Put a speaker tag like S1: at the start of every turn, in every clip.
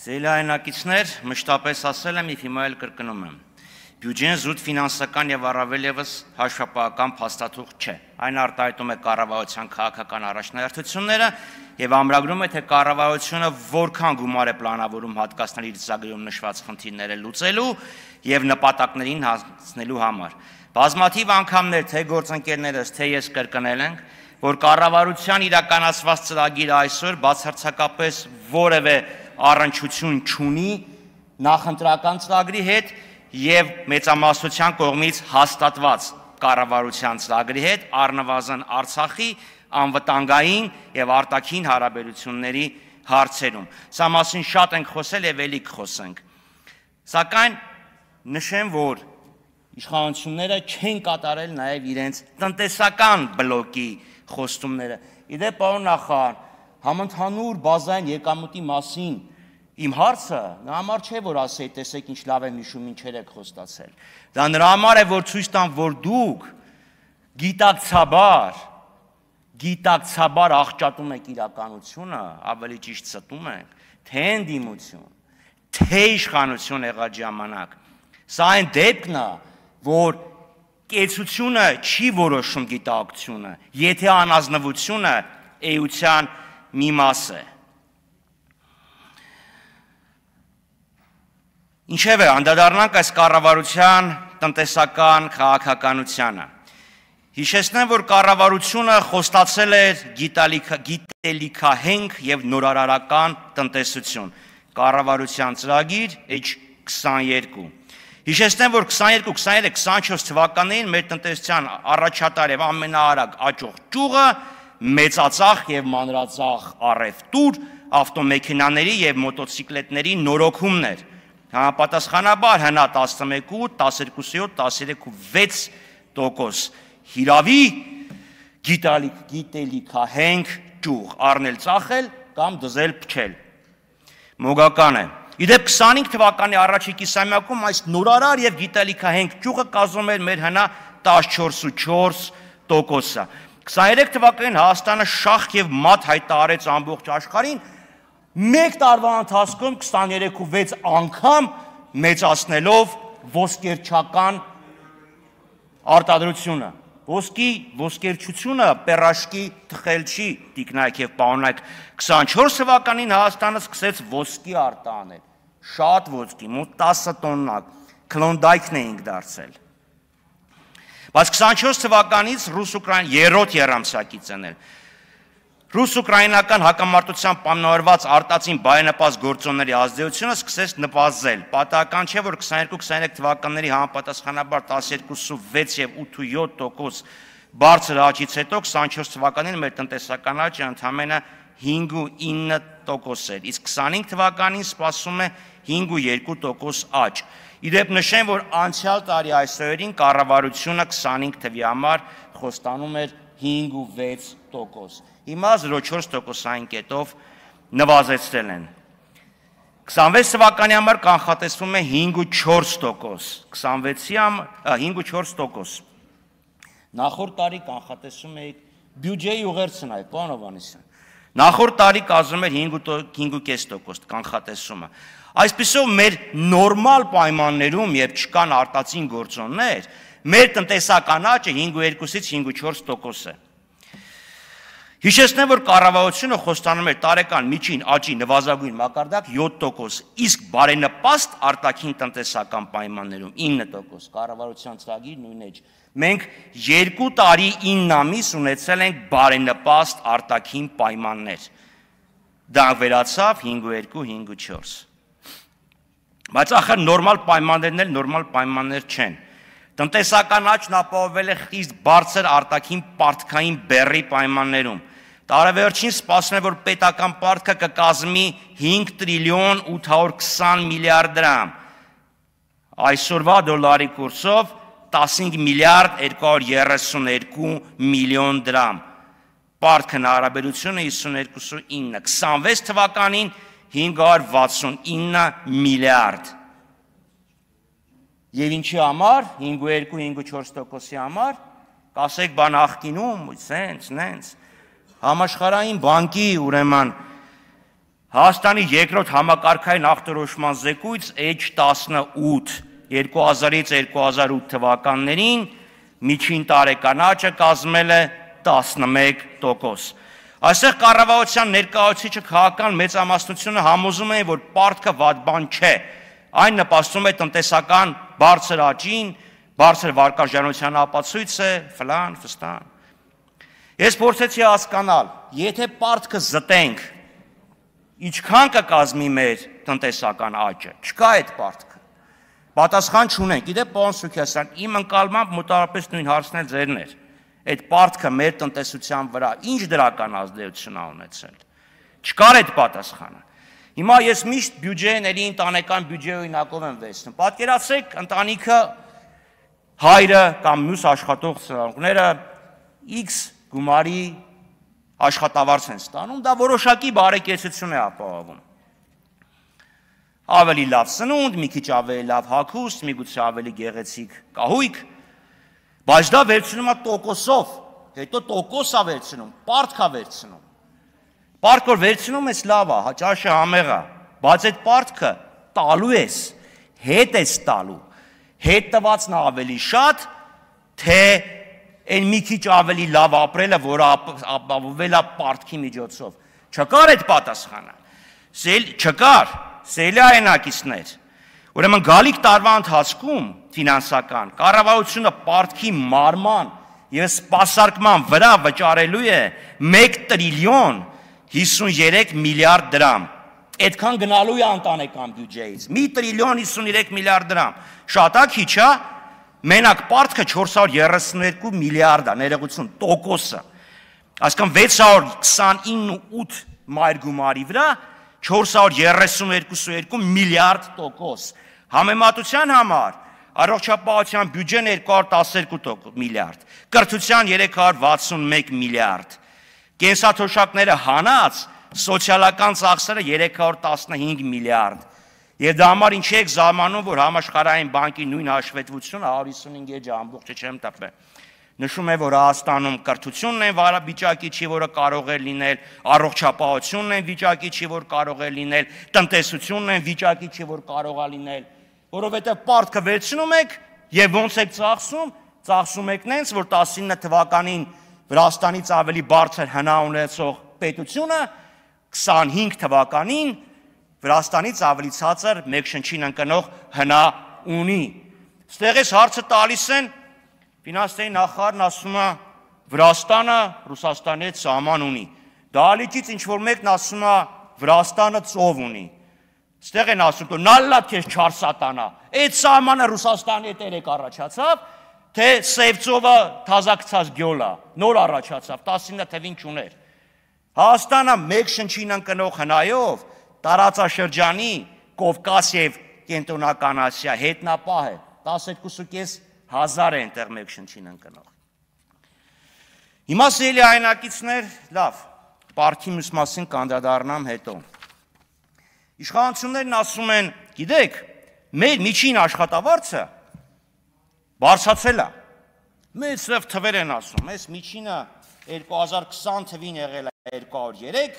S1: Սելայնակիցներ, մշտապես ասել եմ և հիմա էլ կրկնում եմ, բյուջեն զուտ ֆինանսական և առավել ևս հաշվապահական փաստաթուղթ չէ, այն արտահայտում է կառավարության քաղաքական առաջնահերթությունները և ամրագրում է, թե կառավարությունը որքան գումար է պլանավորում հատկացնել իր ծրագրում նշված խնդիրները լուծելու և նպատակներին հասնելու համար։ Բազմաթիվ անգամներ թե գործընկերներս, թե ես կրկնել ենք, որ կառավարության իրականացված ծրագիրը այսօր բացարձակապես որևէ առնչություն չունի նախընտրական ծրագրի հետ և մեծամասնության կողմից հաստատված կառավարության ծրագրի հետ, առնվազն Արցախի անվտանգային և արտաքին հարաբերությունների հարցերում։ Սա մասին շատ ենք խոսել և էլի կխոսենք։ Սակայն նշեմ, որ իշխանությունները չեն կատարել նաև իրենց տնտեսական բլոկի խոստումները։ Իդեպ, պարոն նախարար, համընդհանուր բազային եկամուտի մասին իմ հարցը նրա համար չէ, որ ասեի, տեսեք ինչ լավ եմ հիշում, ինչեր եք խոստացել։ Դա նրա համար է, որ ցույց տամ, որ դուք գիտակցաբար աղճատում եք իրականությունը, ավելի ճիշտ ստում եք, թե ընդդիմություն, թե իշխանություն եղած ժամանակ։ Սա այն դեպքն է, որ կեցությունը չի որոշում գիտակցությունը, եթե անազնվությունը էության մի մաս է։ Ինչևէ, անդրադառնանք այս կառավարության տնտեսական քաղաքականությանը։ Հիշեցնեմ, որ կառավարությունը խոստացել էր գիտելիքահենք և նորարարական տնտեսություն, կառավարության ծրագիր H22։ Հիշեցնեմ, որ 22-23-24 թվականներին մեր տնտեսության առաջատար և ամենաարագ աճող ճյուղը մեծածախ և մանրածախ առևտուր, ավտոմեքենաների և մոտոցիկլետների նորոգումն էր։ Համապատասխանաբար հնա 11.8, 12.7, 13.6%, հիրավի գիտելիքահենք ճյուղ, առնել ծախել կամ դզել փչել։ Մոգական է։ Իդեպ 25 թվականի առաջի կիսամյակում այս նորարար և գիտելիքահենք ճյուղը կազմում էր մեր հնա 14.4%-ը։ 23 թվականին Հայաստանը շախ և մատ հայտարարեց ամբողջ աշխարհին, մեկ տարվա ընթացքում 23.6 անգամ մեծացնելով ոսկերչական արտադրությունը։ Ոսկերչությունը պեռաշկի թխելչի, տիկնայք և պարոնայք, 24 թվականին Հայաստանը սկսեց ոսկի արտահանել, շատ ոսկի, մոտ 10 տոննա, Քլոնդայքն էինք դարձել։ Բայց 24 թվականից ռուս-ուկրաինական երրորդ եռամսյակից են ռուս-ուկրաինական հակամարտությամբ պայմանավորված արտածին բարենպաստ գործոնների ազդեցությունը սկսեց նվազել։ Պատահական չէ, որ 22-23 թվականների համապատասխանաբար 12.6 և 8.7% բարձր աճից հետո 24 թվականին մեր տնտեսական աճը ընդամենը 5.9% էր, իսկ 25 թվականին սպասվում է 5.2% աճ։ Իդեպ նշեմ, որ անցյալ տարի այս օրերին կառավարությունը 25 թվականի համար խոստանում էր 5.6%։ Հիմա 0.4%-ային կետով նվազեցրել են։ 26 թվականի համար կանխատեսվում է 5.4%, 5.4%։ Նախորդ տարի կանխատեսում էիք բյուջեի ուղերձն այ, պարոն Հովհաննիսյան։ Նախորդ տարի կազմում էր 5.5% կանխատեսումը։ Այսպիսով մեր նորմալ պայմաններում, երբ չկան արտածին գործոններ, մեր տնտեսական աճը 5.2-ից 5.4% է։ Հիշեցնեմ, որ կառավարությունը խոստանում էր տարեկան միջին աճի նվազագույն մակարդակ 7%, իսկ բարենպաստ արտաքին տնտեսական պայմաններում 9%, կառավարության ծրագիր նույն էջ։ Մենք 2 տարի 9 ամիս ունեցել ենք բարենպաստ արտաքին պայմաններ։ Դա վերացավ 5.2-5.4։ Բայց ախր նորմալ պայմաններն էլ նորմալ պայմաններ չեն։ Տնտեսական աճն ապահովել է խիստ բարձր արտաքին պարտքային բեռի պայմաններում։ Տարեվերջին սպասվում է, որ պետական պարտքը կկազմի 5 տրիլիոն 820 միլիարդ դրամ։ Այսօրվա դոլարի կուրսով 15 միլիարդ 232 միլիոն դրամ։ Պարտքն հարաբերությունը 52.9, 26 թվականին 569 միլիարդ։ Եվ ինչի համար, 5.2-5.4%-ի համար, կասեք բան աղկինում, սենց, նենց, համաշխարհային բանկի ուրեմն Հայաստանի երկրորդ համակարգային ախտորոշման զեկույց H18 2000-ից 2008 թվականներին միջին տարեկան աճը կազմել է 11%։ Այստեղ կառավարության ներկայացուցիչը քաղաքական մեծամասնությունը համոզում են, որ պարտքը վատ բան չէ։ Այն նպաստում է տնտեսական բարձր աճին, բարձր վարկաշրջանության ապացույց է, ֆլան, ֆստան։ Ես փորձեցի հասկանալ, եթե պարտքը զտենք, ինչքան կկազմի մեր տնտեսական աճը, չկա այդ պարտքը։ Պատասխան չունենք։ Գիտեք, պարոն Սուքիասյան, իմ ընկալմամբ մոտավորապես նույն հարցն էլ ձերն էր։ Այդ պարտքը մեր տնտեսության վրա ինչ դրական ազդեցություն ա ունեցել։ Չկար այդ պատասխանը։ Հիմա ես միշտ բյուջեների ընտանեկան բյուջեի օրինակով եմ վերցնում։ Պատկերացրեք, ընտանիքը հայրը կամ մյուս աշխատող ծնողները X գումարի աշխատավարձ են ստանում, դա որոշակի բարեկեցություն է ապահովում։ Ավելի լավ սնունդ, մի քիչ ավելի լավ հագուստ, միգուցե ավելի գեղեցիկ կահույք, բայց դա վերցնում է տոկոսով, հետո տոկոս է վերցնում, պարտք է վերցնում։ Պարտք որ վերցնում ես լավ է, ճաշը համեղ է, բայց այդ պարտքը տալու ես, հետ ես տալու, հետ տվածն ավելի շատ, թե այն մի քիչ ավելի լավ ապրելը, որը ապահովել է պարտքի միջոցով։ Չկար այդ պատասխանը։ Չկար, սելի այնակիցներ։ Ուրեմն գալիք տարվա ընթացքում ֆինանսական կառավարությունը պարտքի մարման եւ սպասարկման վրա վճարելու է 1 տրիլիոն 53 միլիարդ դրամ։ Այդքան գնալու է ընտանեկան բյուջեից։ 1 տրիլիոն 53 միլիարդ դրամ։ Շատ է, քիչ է։ Մենակ պարտքը 432 միլիարդ է, ներողություն, տոկոսը։ Այսինքն 629.8 մայր գումարի վրա 432 միլիարդ տոկոս։ Համեմատության համար առողջապահության բյուջեն 212 միլիարդ, կրթության 361 միլիարդ, կենսաթոշակները հանած սոցիալական ծախսերը 315 միլիարդ։ Եվ դա համար ինչ եք զարմանում, որ համաշխարհային բանկի նույն հաշվետվությունը 155 էջ ամբողջը չեմ տպել։ Նշում է, որ Հայաստանում կրթությունն են վիճակի չի, որը կարող է լինել, առողջապահությունն են վիճակի չի, որ կարող է լինել, տնտեսությունն են վիճակի չի, որ կարող է լինել, որովհետև պարտքը վերցնում եք եւ ոնց եք ծախսում եք նենց, որ 19 թվականին Վրաստանից ավելի բարձր հնա ունեցող պետությունը 25 թվականին Վրաստանից ավելի ցածր մեկ շնչին ընկնող հնա ունի։ Ստեղից հարցը տալիս են, ֆինանսների նախարարն ասում է Վրաստանը Ռուսաստանի հետ սահման ունի։ Դահլիճից ինչ որ մեկն ասում է Վրաստանը ծով ունի։ Ստեղ են ասում, որ նալլա քեզ չար սատանա։ Այդ սահմանը Ռուսաստանի հետ երեք առաջացավ, թե Սևծովը թազակցած գյոլա, նոր առաջացավ, 19 թվին չուներ։ Հայաստանը մեկ շնչին ընկնող հնայով տարածաշրջանի Կովկաս եւ Կենտրոնական Ասիա հետնապահ է, 12.500 է այնտեղ մեկ շնչին ընկնող։ Հիմա սիրելի հայրենակիցներ, լավ, պարտքի մյուս մասին կանդրադառնամ հետո։ Իշխանություններն ասում են, գիտեք, մեր միջին աշխատավարձը բարձրացել է։ Մեծ թվեր են ասում, այս միջինը 2020 թվին եղել է 203,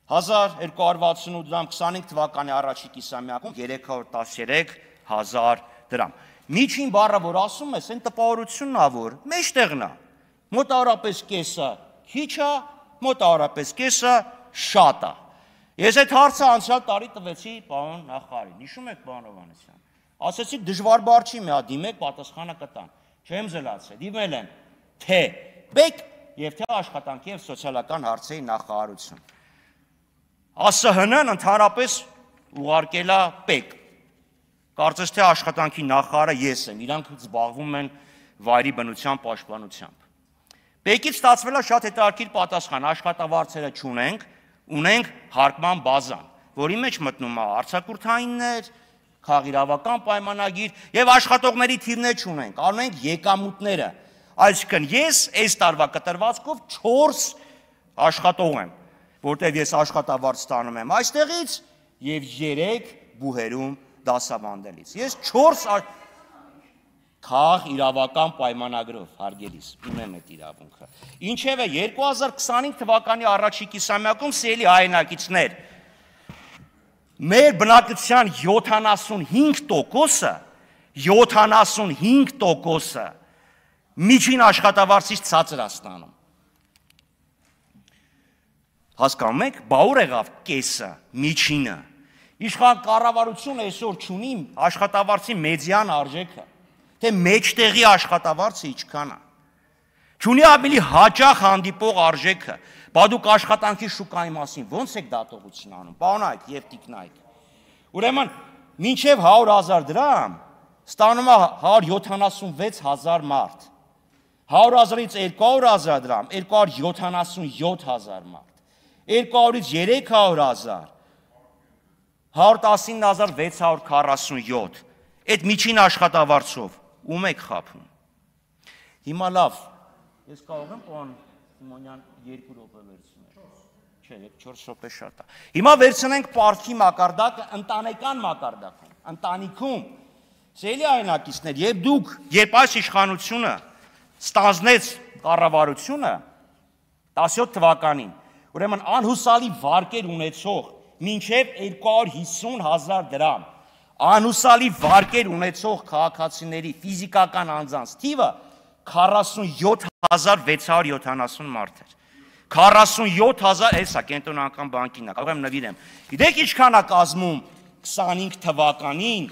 S1: 1268 դրամ, 25 թվականի առաջի կիսամյակում 313,000 դրամ։ Միջին բառը, որ ասում ես, այն տպավորությունն ա, որ մեջտեղն է, մոտավորապես կեսը քիչ է, մոտավորապես կեսը շատ է։ Ես այդ հարցը անցյալ տարի տվեցի պարոն նախարարին, հիշում եք պարոն Հովհաննիսյան, ասեցի դժվար բառ չի, մի հատ դիմեք, պատասխանը կտան, չեմ զլացել, դիմել եմ թե ՊԵԿ եւ թե աշխատանքի եւ սոցիալական հարցերի նախարարություն։ ԱՍՀՆ-ն ընդհանրապես ուղարկել է ՊԵԿ։ Կարծես թե աշխատանքի նախարարը ես եմ, իրանք զբաղվում են վայրի բնության պաշտպանությամբ։ ՊԵԿ-ից ստացվել է շատ հետաքրքիր պատասխան, աշխատավարձերը չունենք, ունենք հարկման բազան, որի մեջ մտնում է արձակուրդայիններ, քաղաքիրավական պայմանագիր եւ աշխատողների թիվներ չունենք, առնենք եկամուտները։ Այսինքն ես այս տարվա կտրվածքով 4 աշխատող եմ, որտեղ ես աշխատավարձ ստանում եմ այստեղից եւ 3 բուհերում դասավանդելից։ Ես 4 քաղաքիրավական պայմանագրով, հարգելիս, ունեմ այդ իրավունքը։ Ինչևէ 2025 թվականի առաջի կիսամյակում սիրելի հայրենակիցներ, մեր բնակչության 75%-ը միջին աշխատավարձից ցածր է ստանում։ Հասկանում եք, բա ուր եղավ կեսը, միջինը։ Իշխան կառավարությունը այսօր չունի աշխատավարձի մեդիան արժեքը, թե մեջտեղի աշխատավարձը ինչքան է։ Չունի ավելի հաճախ հանդիպող արժեքը, բա դուք աշխատանքի շուկայի մասին ո՞նց եք դատողություն անում, պարոնայք եւ տիկնայք։ Ուրեմն, մինչև 100,000 դրամ ստանում է 176,000 մարդ, 100,000-ից 200,000 դրամ 277,000 մարդ, 200-ից 300,000 119,647, այդ միջին աշխատավարձով ում եք խաբում։ Հիմա լավ, ես կարող եմ պարոն Սիմոնյան 2 րոպե վերցնել։ Չէ, 4 րոպե շատ է։ Հիմա վերցնենք պարտքի մակարդակը ընտանեկան մակարդակում, ընտանիքում։ Սիրելի այնակիցներ, երբ այս իշխանությունը ստանձնեց կառավարությունը 17 թվականին, ուրեմն անհուսալի վարկեր ունեցող մինչև 250,000 դրամ անհուսալի վարկեր ունեցող քաղաքացիների ֆիզիկական անձանց թիվը 47,670 մարդ էր։ 47,000, հեսա կենտրոնական բանկին է, կարող եմ նվիրեմ։ Գիտեք ինչքան է կազմում 25 թվականին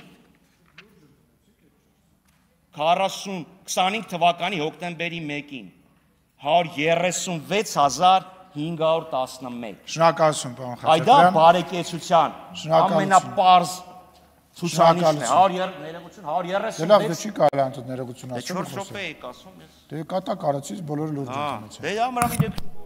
S1: 25 թվականի հոկտեմբերի 1-ին 136,511։
S2: Շնորհակալություն, պարոն Խաչատրյան։
S1: Այդ դա բարեկեցության ամենապարզ ցուցանիշն է։ 136։
S2: Լավ, դե չի կարելի անտուտ ներողություն ասել։
S1: 4 րոպե եք ասում ես։
S2: Դե կատակ արեցից բոլորը լուրջ ընդունեցին։
S1: Դե ամրամի դեպքում